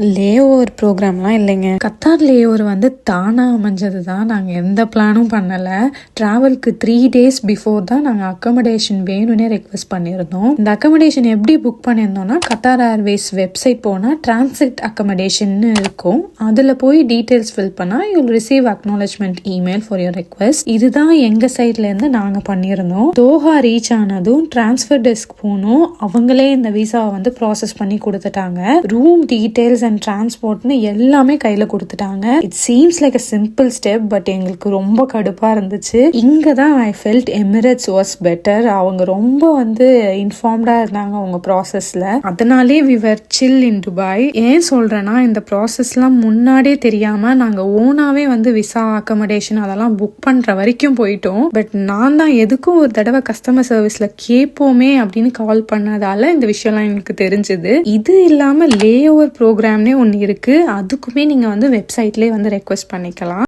லே over ப்ரோக்ராம்லாம் இல்லைங்க. Qatar லே over வந்து தானாக அமைஞ்சது தான். நாங்கள் எந்த பிளானும் பண்ணலை. ட்ராவலுக்கு 3 days பிஃபோர் தான் நாங்கள் அக்கமடேஷன் வேணும்னே ரெக்வெஸ்ட் பண்ணியிருந்தோம். இந்த அக்கமடேஷன் எப்படி புக் பண்ணியிருந்தோம்னா, கத்தார் ஏர்வேஸ் வெப்சைட் போனால் டிரான்சிட் அக்கமடேஷன்னு இருக்கும். அதில் போய் டீட்டெயில்ஸ் ஃபில் பண்ணால் you'll receive acknowledgement email for your request. இதுதான் எங்கள் சைட்லேருந்து நாங்கள் பண்ணியிருந்தோம். தோஹா ரீச் ஆனதும் டிரான்ஸ்ஃபர் டெஸ்க் போனோம். அவங்களே இந்த விசாவை வந்து ப்ராசஸ் பண்ணி கொடுத்துட்டாங்க. ரூம் டீட்டெயில்ஸ் அண்ட் டிரான்ஸ்போர்ட்னு எல்லாமே கையில கொடுத்துட்டாங்க. It seems like a simple step, but எங்களுக்கு ரொம்ப கடுப்பா இருந்துச்சு. இங்க தான் I felt Emirates was better. அவங்க ரொம்ப வந்து இன்ஃபார்ம்டா இருந்தாங்க அவங்க ப்ராசஸ்ல. அதனாலே we were chill in Dubai. ஏன் சொல்றேன்னா, இந்த ப்ராசஸ்லாம் முன்னாடியே தெரியாம நாங்க ஓனாவே வந்து விசா அக்கமடேஷன் அதெல்லாம் புக் பண்ற வரைக்கும் போயிட்டோம். பட் நான் தான் எதுக்கும் ஒரு தடவை கஸ்டமர் சர்வீஸ்ல கேட்போமே அப்படின்னு கால் பண்ணதால இந்த விஷயம்லாம் எங்களுக்கு தெரிஞ்சது. இது இல்லாம லே ஓவர் ப்ரோக்ராம் ஒன்று இருக்கு. அதுக்குமே நீங்க வந்து வெப்சைட்லேயே வந்து ரெக்வெஸ்ட் பண்ணிக்கலாம்.